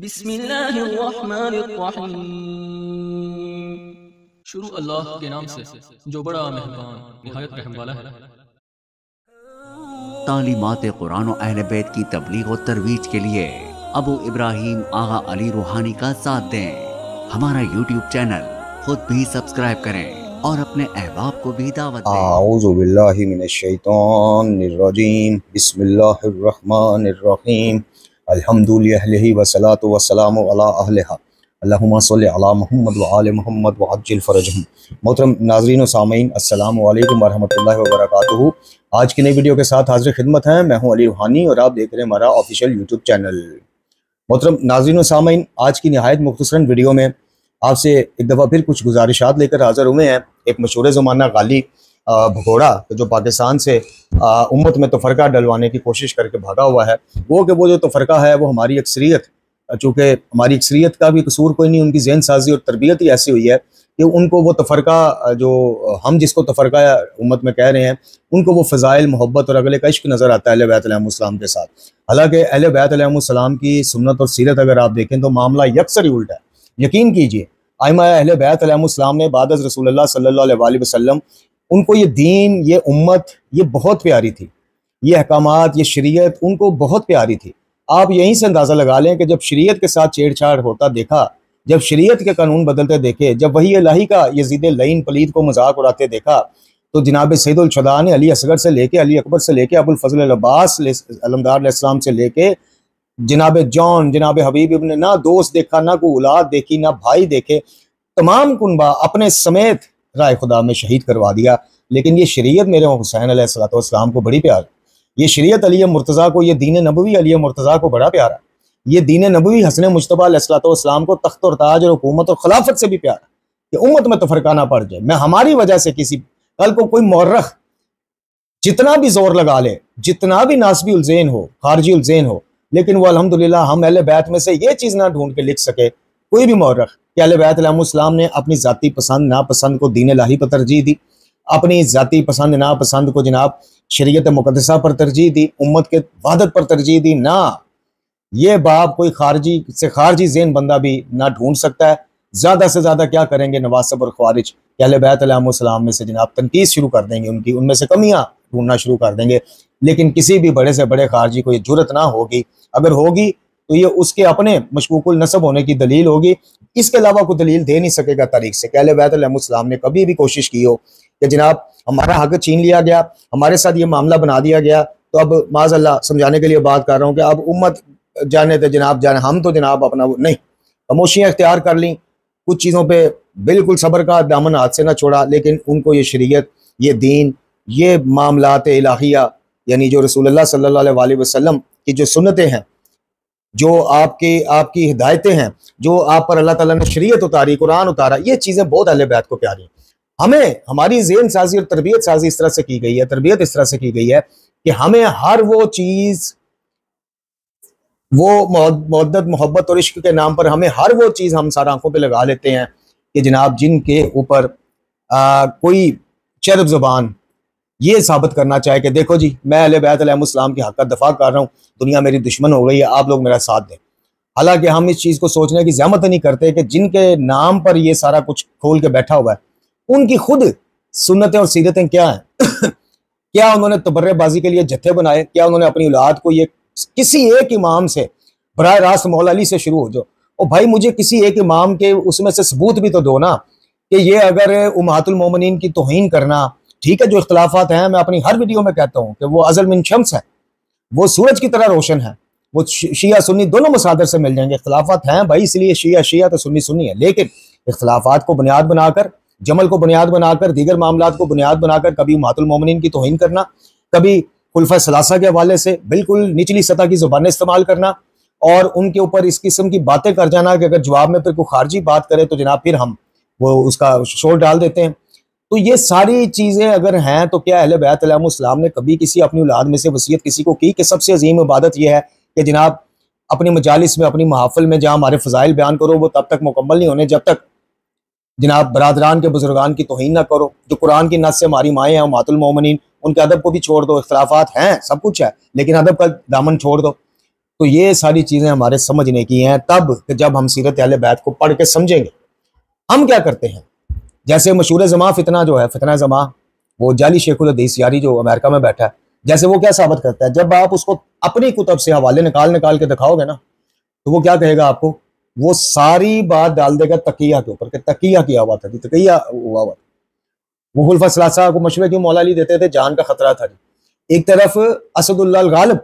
बिस्मिल्लाहिर्रहमानिर्रहीम। शुरू अल्लाह के नाम से जो बड़ा मेहरबान निहायत रहम वाला है। तालीमात कुरान और अहले बैत की तबलीग और तरवीज के लिए अबू इब्राहिम आगा अली रूहानी का साथ दें। हमारा यूट्यूब चैनल खुद भी सब्सक्राइब करें और अपने अहबाब को भी दावत दें। आऊज़ु बिल्लाहि मिनश्शैतानिर्रजीम। बिस्मिल्लाहिर्रहमानिर्रहीम। अल्हम्दुलिल्लाहि वस्सलातु वस्सलामु अला अहलिहा। अल्लाहुम्मा सल्लि अला मुहम्मद व आले मुहम्मद व अज्जिल फरजहुम। मोहतरम नाज़रीन व सामीन, अस्सलामु अलैकुम व रहमतुल्लाहि व बरकातुहू। आज की नई वीडियो के साथ हाजिर खिदमत हैं। मैं हूं अली रूहानी और आप देख रहे हैं हमारा ऑफिशियल यूट्यूब चैनल। मोहतरम नाज़रीन व सामीन, आज की नहायत मुख्तसरन वीडियो में आपसे एक दफ़ा फिर कुछ गुजारिशात लेकर हाज़िर हुए हैं। एक मशहूर ज़माना गाली भगोड़ा जो पाकिस्तान से उम्मत में तफरका डलवाने की कोशिश करके भागा हुआ है, वो जो तफरका है वो हमारी अक्सरियत, चूँकि हमारी अक्सरियत का भी कसूर कोई नहीं, उनकी जहन साजी और तरबियत ही ऐसी हुई है कि उनको वो तफरका जो हम जिसको तफरका उम्मत में कह रहे हैं, उनको वो फ़ज़ाइल मोहब्बत और अगले का इश्क नज़र आता है अहले बैत अलैहिमुस्सलाम के साथ। हालांकि अहले बैत अलैहिमुस्सलाम की सुन्नत और सीरत अगर आप देखें तो मामला यकसर ही उल्टा है। यकीन कीजिए, आइमा अहले बैत अलैहिमुस्सलाम ने बाद अज़ रसूलुल्लाह सल्लल्लाहु अलैहि वसल्लम, उनको ये दीन, ये उम्मत, ये बहुत प्यारी थी। ये अहकामात, ये शरीयत उनको बहुत प्यारी थी। आप यहीं से अंदाज़ा लगा लें कि जब शरीयत के साथ छेड़छाड़ होता देखा, जब शरीयत के कानून बदलते देखे, जब वही इलाही का यज़ीद लईन पलीद को मजाक उड़ाते देखा, तो जनाब सैयदुल शुहदा ने अली असगर से लेके, अली अकबर से लेके, अबुल फजल अब्बास अलमदार अलैहिस्सलाम से लेके जनाब जॉन, जनाब हबीब इब्न, ना दोस्त देखा, ना कोई औलाद देखी, ना भाई देखे, तमाम कुनबा अपने समेत राय खुदा में शहीद करवा दिया। लेकिन ये शरीयत मेरे हुसैन अलैहिस्सलाम को बड़ी प्यार, ये शरीयत अली मुर्तज़ा को, ये दीन नबवी अली मुर्तज़ा को बड़ा प्यारा, ये दीन नबवी हसन मुज्तबा अलैहिस्सलाम को तख्त और ताज और हुकूमत और खिलाफत से भी प्यारा कि उम्मत में तफरका ना पड़ जाए। मैं हमारी वजह से किसी कल को कोई मौरख जितना भी जोर लगा ले, जितना भी नासबी उलझैन हो, खारजी उलझैन हो, लेकिन वो अल्हम्दुलिल्लाह हम अहले बैत में से ये चीज़ ना ढूंढ के लिख सके कोई भी मौरख कि अहले बैत अलैहिमुस्सलाम ने अपनी ज़ाती पसंद नापसंद को दीन इलाही पर तरजीह दी, अपनी ज़ाती पसंद नापसंद को जनाब शरीयत मुक़द्दसा पर तरजीह दी, उम्मत के वहदत पर तरजीह दी। ना, ये बाप कोई खारजी से खारजी ज़हन बंदा भी ना ढूंढ सकता है। ज़्यादा से ज़्यादा क्या करेंगे नवासिब और ख्वारिज कि अहले बैत अलैहिमुस्सलाम में से जनाब तनकीस शुरू कर देंगे, उनकी उनमें से कमियाँ ढूंढना शुरू कर देंगे। लेकिन किसी भी बड़े से बड़े खारजी को ये जुर्रत ना होगी, अगर होगी तो ये उसके अपने मशकूकुल नसब होने की दलील होगी। इसके अलावा कोई दलील दे नहीं सकेगा तारीख से कि अहले बैत अलैहिमुस्सलाम ने कभी भी कोशिश की हो कि जनाब हमारा हक छीन लिया गया, हमारे साथ ये मामला बना दिया गया, तो अब माज़अल्लाह समझाने के लिए बात कर रहा हूँ कि अब उम्मत जाने थे जनाब, जाने हम तो जनाब अपना नहीं, खामोशियाँ इख्तियार कर ली, कुछ चीज़ों पे बिल्कुल सब्र का दामन हाथ से ना छोड़ा। लेकिन उनको ये शरीयत, ये दीन, ये मामलात इलाहिया, यानी जो रसूलुल्लाह सल्लल्लाहु अलैहि वसल्लम की जो सुन्नतें हैं, जो आपकी हिदायतें हैं, जो आप पर अल्लाह ताला ने शरीयत उतारी, कुरान उतारा, ये चीज़ें बहुत अहले बैत को प्यारी हैं। हमें हमारी ज़हन साजी और तरबियत साजी इस तरह से की गई है, तरबियत इस तरह से की गई है कि हमें हर वो चीज़, वो मोहब्बत मोहब्बत और इश्क के नाम पर हमें हर वो चीज़ हम सारा आंखों पे लगा लेते हैं कि जनाब जिनके ऊपर कोई चरब ज़बान ये साबित करना चाहे कि देखो जी मैं अहले बैत अलैहिमुस्सलाम के हक़ का दफ़ा कर रहा हूँ, दुनिया मेरी दुश्मन हो गई है, आप लोग मेरा साथ दें। हालांकि हम इस चीज़ को सोचने की ज़हमत नहीं करते कि जिनके नाम पर ये सारा कुछ खोल के बैठा हुआ है, उनकी खुद सुन्नतें और सीरतें क्या हैं। क्या उन्होंने तबर्रेबाजी के लिए जत्थे बनाए? क्या उन्होंने अपनी औलाद को ये किसी एक इमाम से बराह रास्त मौला अली से शुरू हो जाओ, और भाई मुझे किसी एक इमाम के उसमें से सबूत भी तो दो ना कि ये अगर उम्महातुल मोमिनीन की तौहीन करना, ठीक है, जो इख्तलाफात हैं, मैं अपनी हर वीडियो में कहता हूँ कि वो अज़ल मिन शम्स है, वो सूरज की तरह रोशन है, वो शिया सुन्नी दोनों मसादर से मिल जाएंगे। इख्तलाफात हैं भाई, इसलिए शिया शिया तो सुन्नी सुन्नी है, लेकिन इख्तलाफात को बुनियाद बनाकर, जमल को बुनियाद बनाकर, दीगर मामलात को बुनियाद बनाकर कभी उम्महातुल मोमिनीन की तौहीन करना, कभी खुलफा सलासा के हवाले से बिल्कुल निचली सतह की ज़ुबानें इस्तेमाल करना और उनके ऊपर इस किस्म की बातें कर जाना कि अगर जवाब में फिर कोई खारजी बात करे तो जनाब फिर हम वो उसका शोर डाल देते हैं। तो ये सारी चीज़ें अगर हैं तो क्या अहले बैत अलैहिमुस्सलाम ने कभी किसी अपनी औलाद में से वसीयत किसी को की कि सबसे अजीम इबादत यह है कि जनाब अपनी मजालिस में, अपनी महाफिल में जहाँ हमारे फ़ज़ाइल बयान करो, वो तब तक मुकम्मल नहीं होने जब तक जनाब बरादरान के बुजुर्गान की तौहीन ना करो। जो कुरान की नस से हमारी माएँ हैं उम्महातुल मोमिनीन, उनके अदब को भी छोड़ दो। इख्तलाफात हैं, सब कुछ है, लेकिन अदब का दामन छोड़ दो। तो ये सारी चीज़ें हमारे समझने की हैं तब कि जब हम सीरत अहले बैत को पढ़ के समझेंगे। हम क्या करते हैं, जैसे मशहूर ज़मा फितना जो है, फितना ज़मा, वो जाली शेखुल हदीस यारी जो अमेरिका में बैठा है, जैसे वो क्या साबित करता है, जब आप उसको अपनी कुतब से हवाले निकाल निकाल के दिखाओगे ना, तो वो क्या कहेगा आपको, वो सारी बात डाल देगा तकिया के ऊपर कि तकिया किया हुआ था जी, तकिया हुआ हुआ। वो खुलफा सलासा को मशवरे क्यों मौला अली देते थे, जान का खतरा था जी। एक तरफ असदुल्लाह गालिब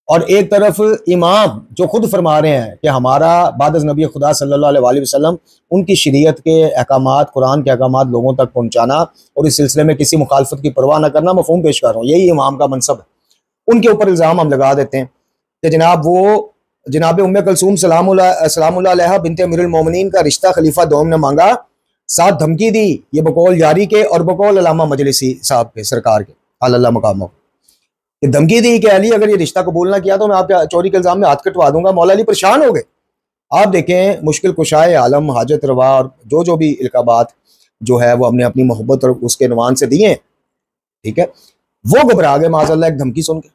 और एक तरफ इमाम जो खुद फरमा रहे हैं कि हमारा बाद नबी खुदा सल्लल्लाहु अलैहि वसल्लम उनकी शरीयत के अहकामात, कुरान के अहकामात लोगों तक पहुंचाना और इस सिलसिले में किसी मुखालफत की परवाह न करना, मफहूम पेश कर रहा हूँ, यही इमाम का मनसब है। उनके ऊपर इल्ज़ाम हम लगा देते हैं कि जनाब वो जनाब उम्मे कलसूम सलामुल्लाह अलैहा बिनते अमीरुल मोमिनीन का रिश्ता खलीफा दोम ने मांगा, साथ धमकी दी, ये बकौल जारी के और बकौल अल्लामा मजलिसी साहब के सरकार के अल्लाह मकाम ये धमकी दी कि अली अगर ये रिश्ता कबूल ना किया तो मैं आपके चोरी के इल्जाम में हाथ कटवा दूंगा। मौला अली परेशान हो गए। आप देखें मुश्किल कुशाए आलम हाजत रवा और जो भी इल्काबात जो है वो हमने अपनी मोहब्बत और उसके नुमान से दिए, ठीक है, वो घबरा गए माज़अल्लाह एक धमकी सुन के,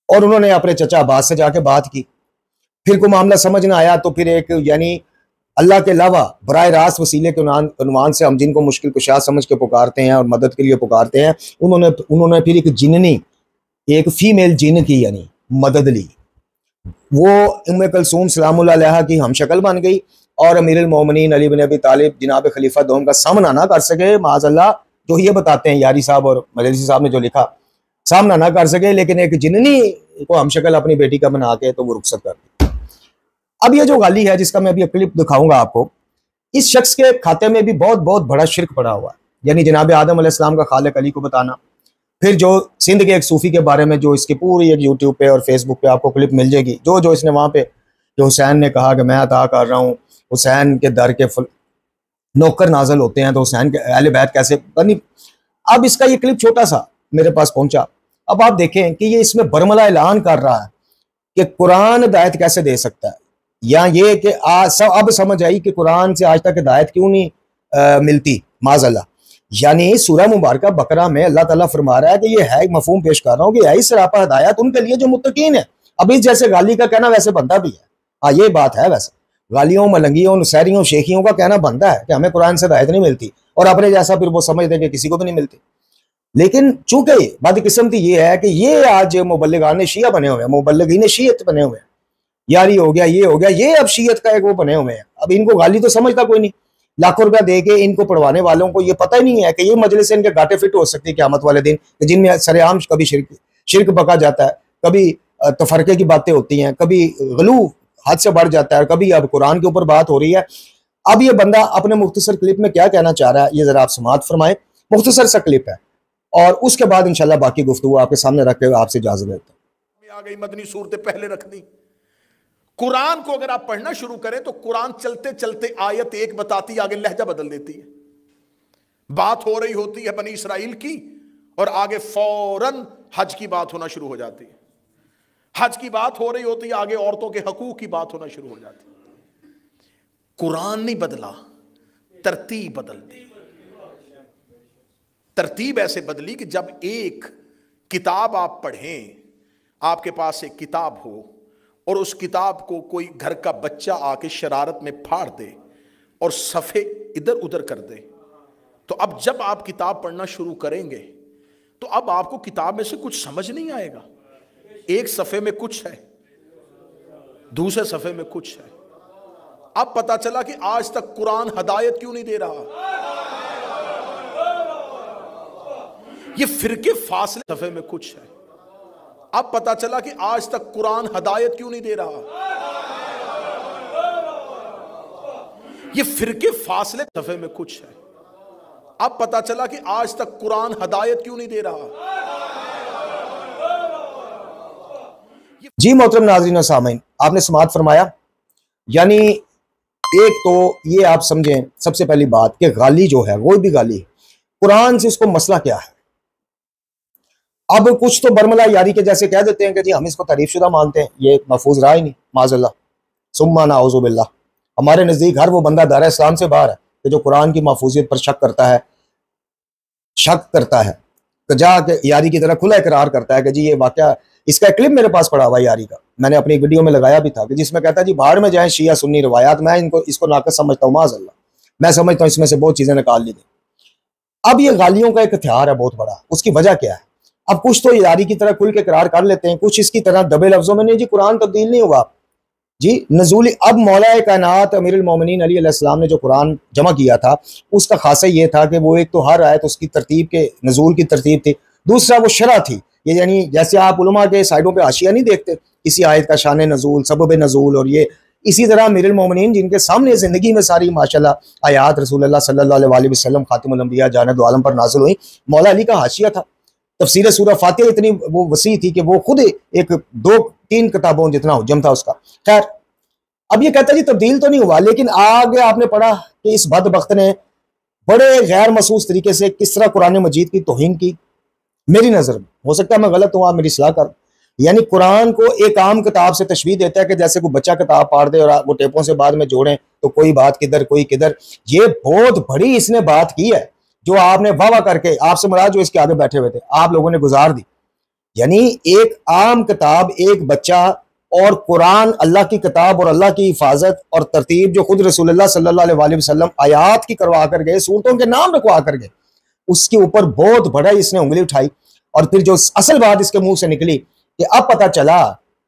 और उन्होंने अपने चचा अब्बास से जाके बात की। फिर को मामला समझ ना आया तो फिर एक यानी अल्लाह के अलावा बराह रास्त वसीले के उन्वान से हम जिनको मुश्किल कुशा समझ के पुकारते हैं और मदद के लिए पुकारते हैं, उन्होंने फिर एक जिन्नी, एक फीमेल जिन की यानी मदद ली। वो उम्मे कलसूम सलामुल्लाह अलैहा की हम शक्ल बन गई और अमीरुल मोमिनीन अली बिन अबी तालिब जनाब खलीफा दोम का सामना ना कर सके। माज़अल्लाह जो ये बताते हैं यारी साहब और मजलिसी साहब ने जो लिखा, सामना ना कर सके, लेकिन एक जिन्नी को हम शक्ल अपनी बेटी का बना के तो वो रुखसत कर दी। अब ये जो गाली है जिसका मैं अभी क्लिप दिखाऊंगा आपको, इस शख्स के खाते में भी बहुत बहुत बड़ा शिर्क पड़ा हुआ है, यानी जनाब आदम अलैहिस्सलाम का खालिक अली को बताना। फिर जो सिंध के एक सूफी के बारे में जो इसकी पूरी एक यूट्यूब पे और फेसबुक पे आपको क्लिप मिल जाएगी, जो इसने वहां पे जो हुसैन ने कहा कि मैं अता कर रहा हूँ, हुसैन के दर के नौकर नाजल होते हैं तो हुसैन के अहले बैत कैसे बनी। अब इसका ये क्लिप छोटा सा मेरे पास पहुंचा। अब आप देखें कि ये इसमें बरमला ऐलान कर रहा है कि कुरान हिदायत कैसे दे सकता है, या ये कि अब समझ आई कि कुरान से आज तक हिदायत क्यों नहीं मिलती माज़अल्लाह। यानी सूरह मुबारक बकरा में अल्लाह ताला फरमा रहा है कि ये है, मफहूम पेश कर रहा हूँ कि यही सरापा हिदायत उनके लिए जो मुत्तकीन है। अब इस जैसे गाली का कहना वैसे बनता भी है, हाँ ये बात है, वैसे गालियों मलंगियों नसैरियों शेखियों का कहना बनता है कि हमें कुरान से हिदायत नहीं मिलती, और अपने जैसा फिर वो समझते कि किसी को भी नहीं मिलती। लेकिन चूंकि बदकिस्मती ये है कि ये आज मुबल्लिगान शिया बने हुए हैं, मुबल्लिगीन शियत बने हुए हैं, यारी हो गया, ये हो गया, ये अब शियत का एक वो बने हुए हैं। अब इनको गाली तो समझता कोई नहीं, लाखों रुपया दे के इनको पढ़वाने वालों को ये पता ही नहीं है कि ये मजलिस से इनके घाटे फिट हो सकती है क़यामत वाले दिन, जिनमें सरेआम कभी शिरक बका जाता है, कभी तफरके की बातें होती हैं, कभी गलू हद से बढ़ जाता है, कभी अब कुरान के ऊपर बात हो रही है। अब ये बंदा अपने मुख्तसर क्लिप में क्या कहना चाह रहा है ये जरा आप समाअत फरमाएं। मुख्तसर सा क्लिप है और उसके बाद इंशाल्लाह बाकी गुफ्तगू आपके सामने रख के आपसे इजाजत लेते हैं। आ गई मदनी सूरतें पहले रख दी। कुरान को अगर आप पढ़ना शुरू करें तो कुरान चलते चलते आयत एक बताती आगे लहजा बदल देती है। बात हो रही होती है बनी इसराइल की और आगे फौरन हज की बात होना शुरू हो जाती है। हज की बात हो रही होती है, आगे औरतों के हकूक की बात होना शुरू हो जाती है। कुरान नहीं बदला, तरतीब बदल दी। तरतीब ऐसे बदली कि जब एक किताब आप पढ़ें, आपके पास एक किताब हो और उस किताब को कोई घर का बच्चा आके शरारत में फाड़ दे और सफ़े इधर उधर कर दे, तो अब जब आप किताब पढ़ना शुरू करेंगे तो अब आपको किताब में से कुछ समझ नहीं आएगा। एक सफ़े में कुछ है, दूसरे सफ़े में कुछ है। अब पता चला कि आज तक कुरान हदायत क्यों नहीं दे रहा। ये फिरके फासले सफ़े में कुछ है। अब पता चला कि आज तक कुरान हदायत क्यों नहीं दे रहा। ये फिरके फासले सफ़े में कुछ है। अब पता चला कि आज तक कुरान हदायत क्यों नहीं दे रहा। जी मोहतरम नाज़रीन और सामीन, आपने समाअत फरमाया। यानी एक तो ये आप समझें सबसे पहली बात कि गाली जो है वो भी गाली है। कुरान से इसको मसला क्या है। अब कुछ तो बरमला यारी के जैसे कह देते हैं कि जी हम इसको तारीफशुदा मानते हैं, ये महफूज रहा ही नहीं माज़अल्लाह सुम्मा नाउज़ु बिल्लाह। हमारे नज़दीक हर वो बंदा दायरा इस्लाम से बाहर है कि जो कुरान की महफूजियत पर शक करता है कि जाके यारी की तरह खुला इकरार करता है कि जी ये वाक़या इसका एक क्लिप मेरे पास पड़ा हुआ यारी का, मैंने अपनी वीडियो में लगाया भी था, कि जिसमें कहता है जी भाड़ में जाए शिया सुन्नी रवायात, मैं इसको नाकस समझता हूँ माज़अल्लाह, मैं समझता हूँ इसमें से बहुत चीजें निकाल ली गई। अब ये गालियों का एक हथियार है बहुत बड़ा, उसकी वजह क्या है? अब कुछ तो यारी की तरह खुल के करार कर लेते हैं, कुछ इसकी तरह दबे लफ्जों में, नहीं जी कुरान तब्दील नहीं हुआ जी, नजूली। अब मौला कायनात अमीरुल मोमिनीन अली अलैहिस्सलाम ने जो कुरान जमा किया था, उसका खासा ये था कि वो एक तो हर आयत उसकी तरतीब के नजूल की तरतीब थी, दूसरा वो शरह थी। ये यानी जैसे आप उलमा के साइडों पे हाशिया नहीं देखते, किसी आयत का शान नजूल, सबब नजूल, और ये इसी तरह अमीरुल मोमिनीन जिनके सामने ज़िंदगी में सारी माशाल्लाह आयात रसूलुल्लाह सल्लल्लाहु अलैहि वसल्लम खातिमुल अंबिया जानिब दो आलम पर नाज़िल हुई, मौला अली का हाशिया था। तफसीर सूरह फातिहा इतनी वो वसी थी कि वो खुद एक 2-3 किताबों जितना हुज्जम था उसका। खैर, अब ये कहता है जी तब्दील तो नहीं हुआ, लेकिन आगे आपने पढ़ा कि इस बदबख्त ने बड़े गैर महसूस तरीके से किस तरह कुरान मजीद की तौहीन की। मेरी नज़र में, हो सकता है मैं गलत हूँ, आप मेरी सलाह कर। यानी कुरान को एक आम किताब से तशबीह देता है कि जैसे कोई बच्चा किताब पढ़ दे और वो टेपों से बाद में जोड़ें तो कोई बात किधर कोई किधर। ये बहुत बड़ी इसने बात की है जो आपने वाह वाह करके, आपसे मुराद जो इसके आगे बैठे हुए थे, आप लोगों ने गुजार दी। यानी एक आम किताब, एक बच्चा, और कुरान अल्लाह की किताब और अल्लाह की हिफाजत और तरतीब जो खुद रसूलुल्लाह सल्लल्लाहु अलैहि वसल्लम आयात की करवा कर गए, सूरतों के नाम रखवा कर गए, उसके ऊपर बहुत बड़ा इसने उंगली उठाई। और फिर जो असल बात इसके मुंह से निकली कि अब पता चला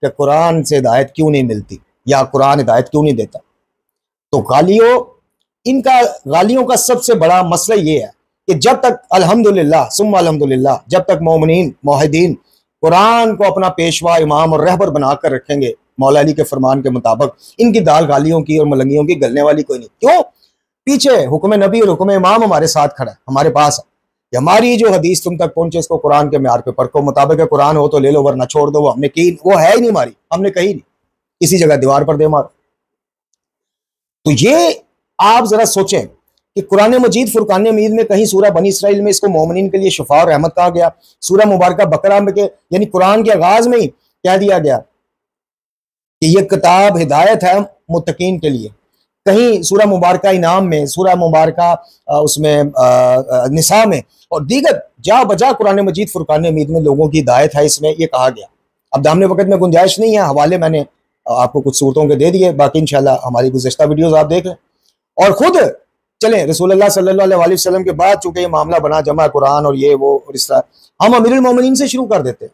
कि कुरान से हिदायत क्यों नहीं मिलती या कुरान हिदायत क्यों नहीं देता। तो गालियों का सबसे बड़ा मसला ये है कि जब तक अल्हम्दुलिल्लाह सुम्मा अल्हम्दुलिल्लाह, जब तक मोमिनीन मोहिदीन कुरान को अपना पेशवा इमाम और रहबर बनाकर रखेंगे मौला अली के फरमान के मुताबिक, इनकी दाल गालियों की और मलंगियों की गलने वाली कोई नहीं। क्यों? पीछे हुक्म नबी और हुक्म इमाम हमारे साथ खड़ा है, हमारे पास है। हमारी जो हदीस तुम तक पहुंचे इसको कुरान के म्यार पे परखो, मुताबिक कुरान हो तो ले लो वरना छोड़ दो। वो हमने की, वो है ही नहीं हमारी, हमने कही नहीं, किसी जगह दीवार पर दे मारो। तो ये आप जरा सोचें कि कुरान मजीद फुरकान हमीद में कहीं सूरह बनी इसराइल में इसको मोमिनीन के लिए शिफा और रहमत कहा गया, सूरह मुबारक बकरा में के यानी कुरान के आगाज में ही कह दिया गया कि यह किताब हिदायत है मुत्तकीन के लिए। कहीं सूरह मुबारक इनाम में, सूरह मुबारक उसमें निसा में और दीगर जा बजा कुरान मजीद फुरकान हमीद में लोगों की हिदायत है, इसमें यह कहा गया। अब दामने वक्त में गुंजाइश नहीं है, हवाले मैंने आपको कुछ सूरतों के दे दिए, बाकी इंशाल्लाह हमारी गुज़श्ता वीडियोस आप देख लें और खुद चलें। रसूलुल्लाह सल्लल्लाहु अलैहि वसल्लम के बाद चूंकि ये मामला बना जमा कुरान और ये वो और इस तरह, हम अमीरुल मोमिनीन से शुरू कर देते हैं।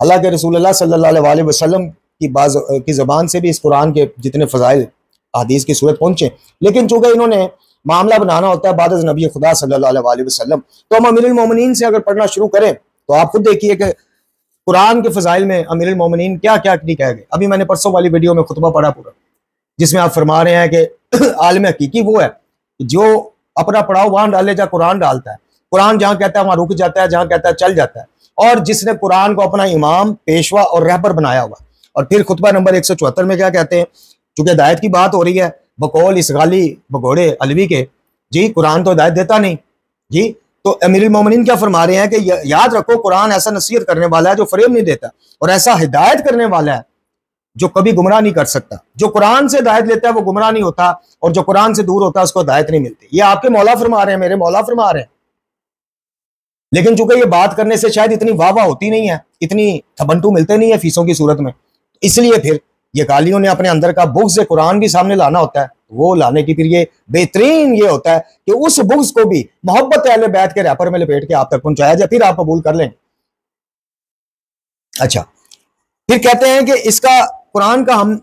हालांकि रसूलुल्लाह सल्लल्लाहु अलैहि वसल्लम की ज़बान से भी इस कुरान के जितने फ़ज़ाइल हदीस की सूरत पहुंचे, लेकिन चूंकि इन्होंने मामला बनाना होता है बाद नबी खुदा सल्लल्लाहु अलैहि वसल्लम, तो हम अमीरुल मोमिनीन से अगर पढ़ना शुरू करें तो आप खुद देखिए कि कुरान के फ़ज़ाइल में अमीरुल मोमिनीन क्या क्या नहीं कह गए। अभी मैंने परसों वाली वीडियो में खुतबा पढ़ा पूरा, जिसमें आप फरमा रहे हैं कि आलिम हकीकी वो है जो अपना पड़ाव वहां डाले जहाँ कुरान डालता है, कुरान जहाँ कहता है वहां रुक जाता है, जहाँ कहता है चल जाता है, और जिसने कुरान को अपना इमाम पेशवा और रहबर बनाया हुआ। और फिर खुतबा नंबर 174 में क्या कहते हैं, चूंकि हिदायत की बात हो रही है बकौल इस गाली भगोड़े अलवी के, जी कुरान तो हिदायत देता नहीं जी। तो अमीरुल मोमिनीन क्या फरमा रहे हैं कि याद रखो कुरान ऐसा नसीहत करने वाला है जो फरेब नहीं देता, और ऐसा हिदायत करने वाला है जो कभी गुमराह नहीं कर सकता। जो कुरान से हिदायत लेता है वो गुमराह नहीं होता, और जो कुरान से दूर होता है उसको हिदायत नहीं मिलती। ये आपके मौला फरमा रहे हैं, मेरे मौला फरमा रहे हैं। लेकिन चूंकि ये बात करने से शायद इतनी वाह वाह होती नहीं है, इतनी थबंटू मिलते नहीं है फीसों की सूरत में, इसलिए फिर ये गालियों ने अपने अंदर का बुग़्ज़ से कुरान भी सामने लाना होता है। वो लाने की फिर ये बेहतरीन ये होता है कि उस बुग़्ज़ को भी मोहब्बत अहले बैत के रैपर में लपेट के आप तक पहुंचाया जाए, फिर आप कबूल कर लें। अच्छा, फिर कहते हैं कि इसका कुरान का हम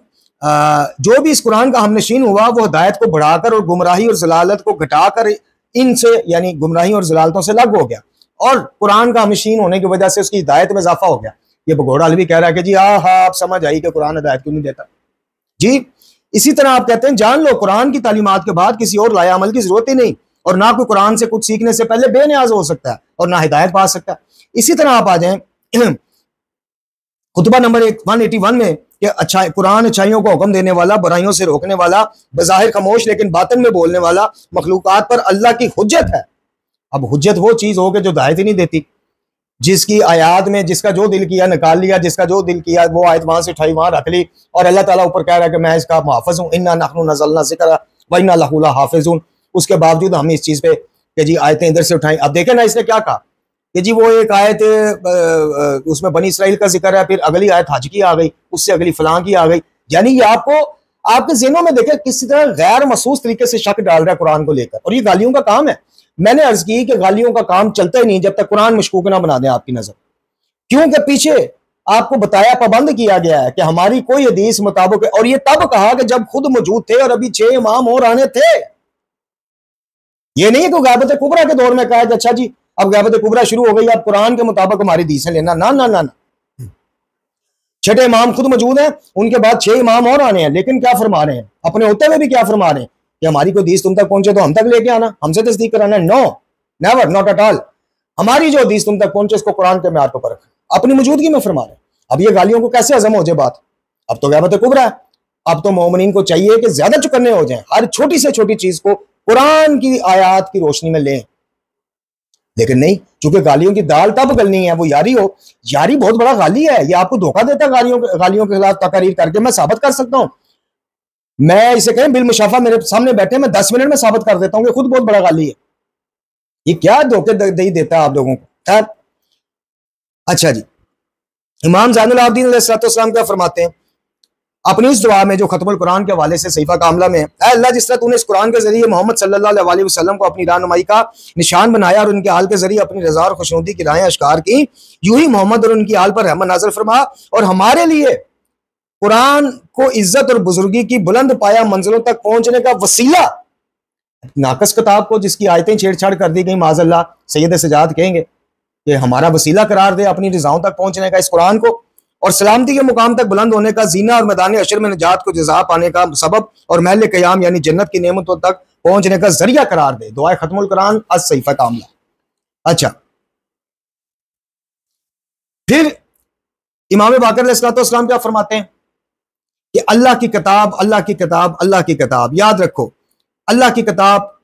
जो भी इस कुरान का हमनशीन हुआ वो हिदायत को बढ़ाकर और गुमराही और जलालत को घटाकर इनसे यानी गुमराही और जलालतों से अलग हो गया, और कुरान का हमनशीन होने की वजह से उसकी हिदायत में इजाफा हो गया। ये भगोड़ा अलवी कह रहा है कि जी हाँ आप समझ आई कि कुरान हिदायत क्यों नहीं देता जी। इसी तरह आप कहते हैं जान लो कुरान की तालीमात के बाद किसी और लाया अमल की जरूरत ही नहीं, और ना कोई कुरान से कुछ सीखने से पहले बेनियाज हो सकता है और ना हिदायत पा सकता है। इसी तरह आप आ जाए खुतबा नंबर 181 में कि अच्छा कुरान अच्छाइयों को हुक्म देने वाला, बुराइयों से रोकने वाला, बज़ाहिर खामोश लेकिन बातिन में बोलने वाला, मखलूकात पर अल्लाह की हुज्जत है। अब हुज्जत वो चीज हो कि जो हिदायत ही नहीं देती, जिसकी आयात में जिसका जो दिल किया निकाल लिया, जिसका जो दिल किया वो आयत वहां से उठाई वहां रख ली, और अल्लाह ताला ऊपर कह रहा है कि मैं इसका मुहाफ़िज़ हूँ, इन्ना नहनु नज़्ज़लना ज़िक्रा व इन्ना लहू लहाफ़िज़ून। उसके बावजूद हम इस चीज पे कि जी आयतें इधर से उठाई। अब देखें ना इसने क्या कहा कि जी वो एक आयत उसमें बनी इसराइल का जिक्र है, फिर अगली आयत हज की आ गई, उससे अगली फलां की आ गई। यानी ये आपको आपके ज़हनों में देखे किसी तरह गैर महसूस तरीके से शक डाल रहा है कुरान को लेकर, और ये गालियों का काम है। मैंने अर्ज की कि गालियों का काम चलता ही नहीं जब तक कुरान मशकूक ना बना दें आपकी नजर, क्योंकि पीछे आपको बताया, पाबंद किया गया है कि हमारी कोई हदीस मुताबिक, और ये तब कहा कि जब खुद मौजूद थे और अभी 6 इमाम और आने थे। ये नहीं है कि गैबत कुबरा के दौर में कहा कि अच्छा जी अब गैबत कुबरा शुरू हो गई, अब कुरान के मुताबिक हमारी हदीसें लेना। ना ना ना ना, 6 इमाम खुद मौजूद हैं, उनके बाद 6 इमाम और आने हैं। लेकिन क्या फरमा रहे हैं, अपने होते हुए भी क्या फरमा रहे हैं कि हमारी कोई हदीस तुम तक पहुंचे तो हम तक लेके आना, हमसे तस्दीक कराना। No, never, not at all. हमारी जो हदीस तुम तक पहुंचे उसको कुरान के म्यार पर परख, अपनी मौजूदगी में फरमा रहे हैं। अब ये गालियों को कैसे हजम हो जाए बात? अब तो गैबत कुबरा है, अब तो मोमिनीन को चाहिए कि ज्यादा चुकन्ने हो जाएं, हर छोटी से छोटी चीज को कुरान की आयात की रोशनी में लें। लेकिन नहीं, चूंकि गालियों की दाल तब गलनी है वो यारी हो। यारी बहुत बड़ा गाली है, ये आपको धोखा देता है। गालियों के खिलाफ तकरीर करके मैं साबित कर सकता हूं। मैं इसे कहें बिल मुशाफा मेरे सामने बैठे, मैं 10 मिनट में साबित कर देता हूं कि खुद बहुत बड़ा गाली है। ये क्या धोखे दे देता है आप लोगों को। खैर, अच्छा जी, इमाम ज़ैनुल आबिदीन अलैहिस्सलाम क्या फरमाते हैं अपनी इस दुआ में जो खत्मुल कुरान के हवाले से सहीफा कामला में, ऐ अल्लाह जिस तरह तूने इस कुरान के जरिए मोहम्मद सल्लल्लाहु अलैहि वसल्लम को अपनी रहनुमाई का निशान बनाया और उनके हाल के जरिए अपनी रज़ा और खुशनुदी की राहें अश्कार की, यूं ही मोहम्मद और उनकी हाल पर रहमत नाज़िल फरमा और हमारे लिए कुरान को इज्जत और बुजुर्गी की बुलंद पाया मंजिलों तक पहुंचने का वसीला, नाकस किताब को जिसकी आयतें छेड़छाड़ कर दी गई, माज़अल्लाह सैयद सजाद कहेंगे कि हमारा वसीला करार दे अपनी रज़ाओं तक पहुंचने का इस कुरान को, और सलामती के मुकाम तक बुलंद होने का जीना और मैदान अशर में निजात को जज़ा पाने का सबब और महल क़याम यानी जन्नत की नेमतों तक पहुंचने का जरिया करार दे। दुआ खत्मुल कुरान अस सहीफा कामला। अच्छा, फिर इमाम बाकर अलैहिस्सलाम क्या फरमाते हैं कि अल्लाह की किताब, अल्लाह की किताब, अल्लाह की किताब, याद रखो अल्लाह की किताब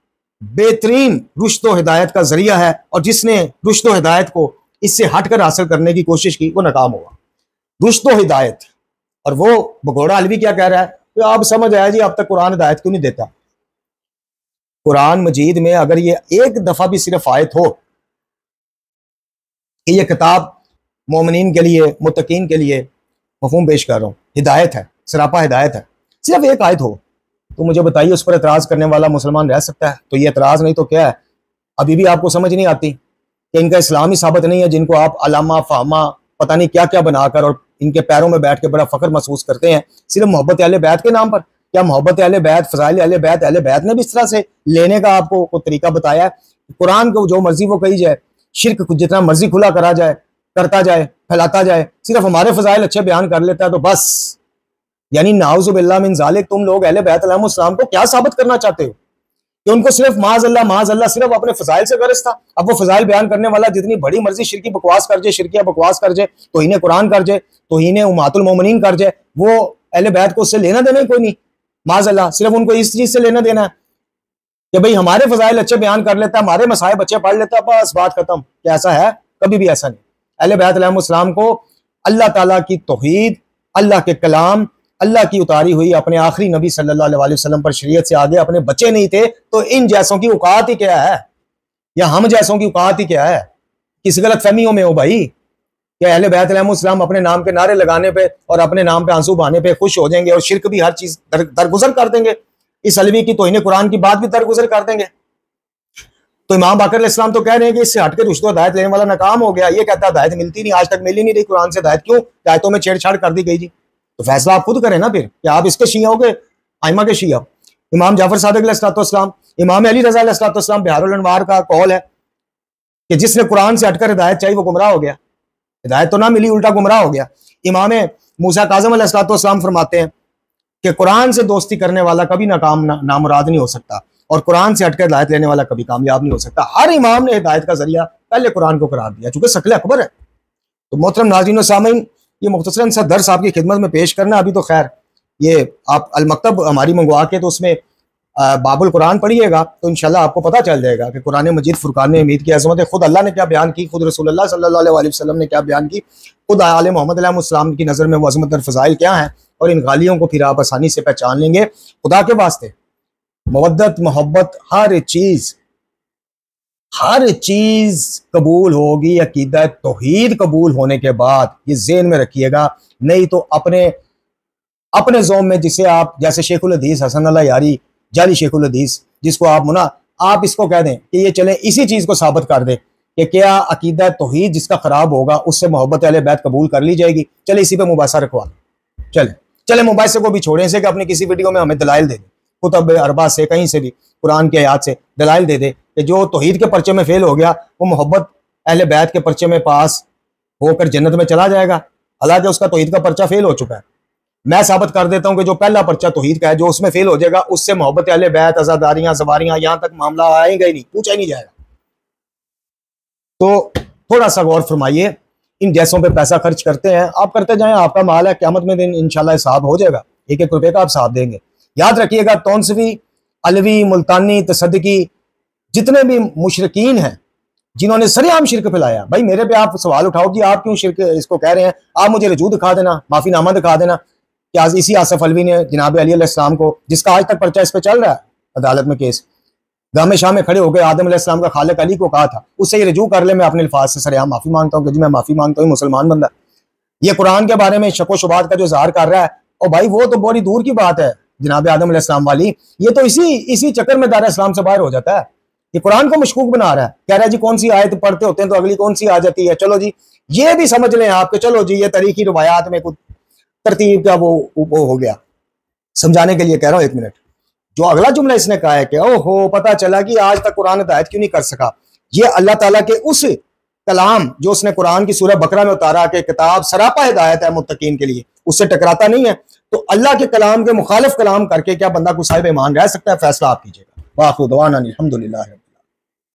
बेहतरीन रुश्द व हिदायत का जरिया है, और जिसने रुश्द व हिदायत को इससे हटकर हासिल करने की कोशिश की वो नाकाम हुआ। रुश्द व हिदायत, और वो भगोड़ा अलवी क्या कह रहा है तो आप समझ आया जी, अब तक कुरान हिदायत क्यों नहीं देता। कुरान मजीद में अगर ये एक दफा भी सिर्फ आयत हो कि ये किताब मोमिनीन के लिए, मुत्तकीन के लिए, मफहूम पेश कर रहा हूँ, हिदायत है, सरापा हिदायत है, सिर्फ एक आयत हो, तो मुझे बताइए उस पर एतराज करने वाला मुसलमान रह सकता है? तो ये एतराज नहीं तो क्या है? अभी भी आपको समझ नहीं आती कि इनका इस्लाम ही साबित नहीं है, जिनको आप अलामा फामा पता नहीं क्या क्या बनाकर और इनके पैरों में बैठ के बड़ा फख्र महसूस करते हैं सिर्फ मोहब्बत अहले बैत के नाम पर। क्या मोहब्बत अहले बैत, फजाइल अहले बैत ने भी इस तरह से लेने का आपको कोई तरीका बताया है? कुरान को जो मर्जी वो कही जाए, शिर्क को जितना मर्जी खुला करा जाए, करता जाए, फैलाता जाए, सिर्फ हमारे फजाइल अच्छे बयान कर लेता है तो बस। यानी नाउज़ुबिल्लाह मिन ज़ालिक, तुम लोग अहले बैत अलैहिस्सलाम को क्या साबित करना चाहते हो कि उनको सिर्फ माज़अल्लाह सिर्फ अपने फजाइल से गरज था? अब वो फजाइल बयान करने वाला जितनी बड़ी मर्जी शिरकी बकवास कर जाए, शिरकिया बकवास कर जाए, तौहीन कुरान कर जाए, तौहीन उम्मतुल मोमिनीन कर जाए, वो अहले बैत को उससे लेना देना कोई नहीं। माज़अल्लाह सिर्फ उनको इस चीज से लेना देना है कि भाई हमारे फजाइल अच्छे बयान कर लेता है, हमारे मसाइब अच्छे पढ़ लेता है, बस बात खत्म। क्या ऐसा है? कभी भी ऐसा नहीं। अहले बैत अलैहिस्सलाम को अल्लाह ताला की तौहीद, अल्लाह के कलाम, अल्लाह की उतारी हुई अपने आखिरी नबी सल्लल्लाहु अलैहि वसल्लम पर शरीयत से आगे अपने बच्चे नहीं थे, तो इन जैसों की औकात ही क्या है, या हम जैसों की औकात ही क्या है? किस गलत फहमियों में हो भाई कि अहले बैत अलैहिस्सलाम अपने नाम के नारे लगाने पे और अपने नाम पे आंसू बहाने पे खुश हो जाएंगे और शिरक भी हर चीज दरगुजर कर देंगे, इस अलवी की तौहीन कुरान की बात भी दरगुजर कर देंगे। तो इमाम बाकर अलैहिस्सलाम तो कह रहे हैं कि इससे हटकर रुश्द हिदायत लेने वाला नाकाम हो गया। ये कहता है हिदायत मिलती नहीं, आज तक मिली नहीं रही कुरान से हिदायत, क्यों? आयतों में छेड़छाड़ कर दी गई जी। तो फैसला आप खुद करें ना फिर, कि आप इसके शिया हो गए आइमा के शिया। इमाम जाफर सादिक अलैहिस्सलाम, इमाम अली रज़ा अलैहिस्सलाम, बिहारुल अनवार का कौल है कि जिसने कुरान से हटकर हिदायत चाहिए वो गुमराह हो गया। हिदायत तो ना मिली, उल्टा गुमराह हो गया। इमाम मूसा काज़िम अलैहिस्सलाम फरमाते हैं कि कुरान से दोस्ती करने वाला कभी नामुराद नहीं हो सकता, और कुरान से हटकर हिदायत लेने वाला कभी कामयाब नहीं हो सकता। हर इमाम ने हिदायत का जरिया पहले कुरान को करार दिया, चूंकि शक्ल अकबर है। तो मोहतरम नाज़रीन व सामीन, ये मुख्तसरन सा दर्स आपकी खिदमत में पेश करना। अभी तो खैर ये आप अल मकतब हमारी मंगवा के तो उसमें बाबुल कुरान पढ़िएगा तो इंशाल्लाह आपको पता चल जाएगा कि कुरान मजीद फुरकान हमीद की अज़मत है। खुद अल्लाह ने क्या बयान की, खुद रसूलुल्लाह सल्लल्लाहु अलैहि वसल्लम ने क्या बयान की, खुद आले मोहम्मद अलैहिस्सलाम की नज़र में वो अज़मत और फ़ज़ाइल क्या है, और इन गालियों को फिर आप आसानी से पहचान लेंगे। खुदा के वास्ते मवद्दत, मोहब्बत, हर चीज़ हर चीज कबूल होगी अकीदा तौहीद कबूल होने के बाद, ये ज़हन में रखिएगा। नहीं तो अपने अपने ज़ोम में, जिसे आप जैसे शेखुल हदीस हसन अल्लाह यारी जाली शेखुल हदीस, जिसको आप मुना आप इसको कह दें कि ये चले इसी चीज को साबित कर दे कि क्या अकीदा तौहीद जिसका खराब होगा उससे मोहब्बत अहले बैत कबूल कर ली जाएगी। चले इसी पे मुबासा रखवा, चले मुबासे को भी छोड़ें से कि अपनी किसी वीडियो में हमें दलाइल दे दे, कुतुब अरबा से कहीं से भी कुरान के आयत से दलाइल दे दे कि जो तौहीद के पर्चे में फेल हो गया वो मोहब्बत अहले बैत के पर्चे में पास होकर जन्नत में चला जाएगा, हालांकि उसका तौहीद का पर्चा फेल हो चुका है। मैं साबित कर देता हूं कि जो पहला पर्चा तौहीद का है जो उसमें फेल हो जाएगा उससे मोहब्बत अहले बैत, अज़ादारियां, सवारियां, यहां तक मामला आएगा ही नहीं, पूछा ही नहीं जाएगा। तो थोड़ा सा गौर फरमाइए, इन जैसों पे पैसा खर्च करते हैं, आप करते जाएं, आपका माल है, क़यामत में दिन इंशाल्लाह हिसाब हो जाएगा, एक एक रुपए का आप हिसाब देंगे। याद रखिएगा, तौनसवी, अलवी, मुल्तानी, तसद्दुकी, जितने भी मुशरिकीन हैं जिन्होंने सरेआम शिरक फैलाया, भाई मेरे पे आप सवाल उठाओ कि आप क्यों शिरक इसको कह रहे हैं, आप मुझे रजू दिखा देना, माफीनामा दिखा देना कि आज इसी आसिफ अलवी ने जनाब अली अलैहिस्सलाम को, जिसका आज तक पर्चा इस पे चल रहा है अदालत में केस, गामे शाह में खड़े हो गए आदम अलैहिस्सलाम का खालिक अली को कहा था, उससे ये रजू कर ले, मैं अपने अल्फाज से सरेआम माफी मांगता हूँ कि जी मैं माफी मांगता हूँ, मुसलमान बंदा। ये कुरान के बारे में शको शुबात का जो इज़हार कर रहा है, और भाई वो तो बड़ी दूर की बात है जनाब आदम अलैहिस्सलाम वाली, ये तो इसी चक्कर में दायरा इस्लाम से बाहर हो जाता है। ये कुरान को मशकूक बना रहा है, कह रहा है जी कौन सी आयत पढ़ते होते हैं तो अगली कौन सी आ जाती है। चलो जी ये भी समझ लें आपके, चलो जी ये तरीकी रिवायात में कुछ तरतीब का वो हो गया, समझाने के लिए कह रहा हूं, एक मिनट। जो अगला जुमला इसने कहा है कि ओहो पता चला कि आज तक कुरान हिदायत क्यों नहीं कर सका, ये अल्लाह ताला के उस कलाम जो उसने कुरान की सूरह बकरा में उतारा कि किताब सरापा हिदायत है मुत्तकीन के लिए, उससे टकराता नहीं है, तो अल्लाह के कलाम के मुखालिफ कलाम करके क्या बंदा को साहिब ईमान रह सकता है? फैसला आप कीजिएगा। वाखिर दवाना अल्हम्दुलिल्लाह।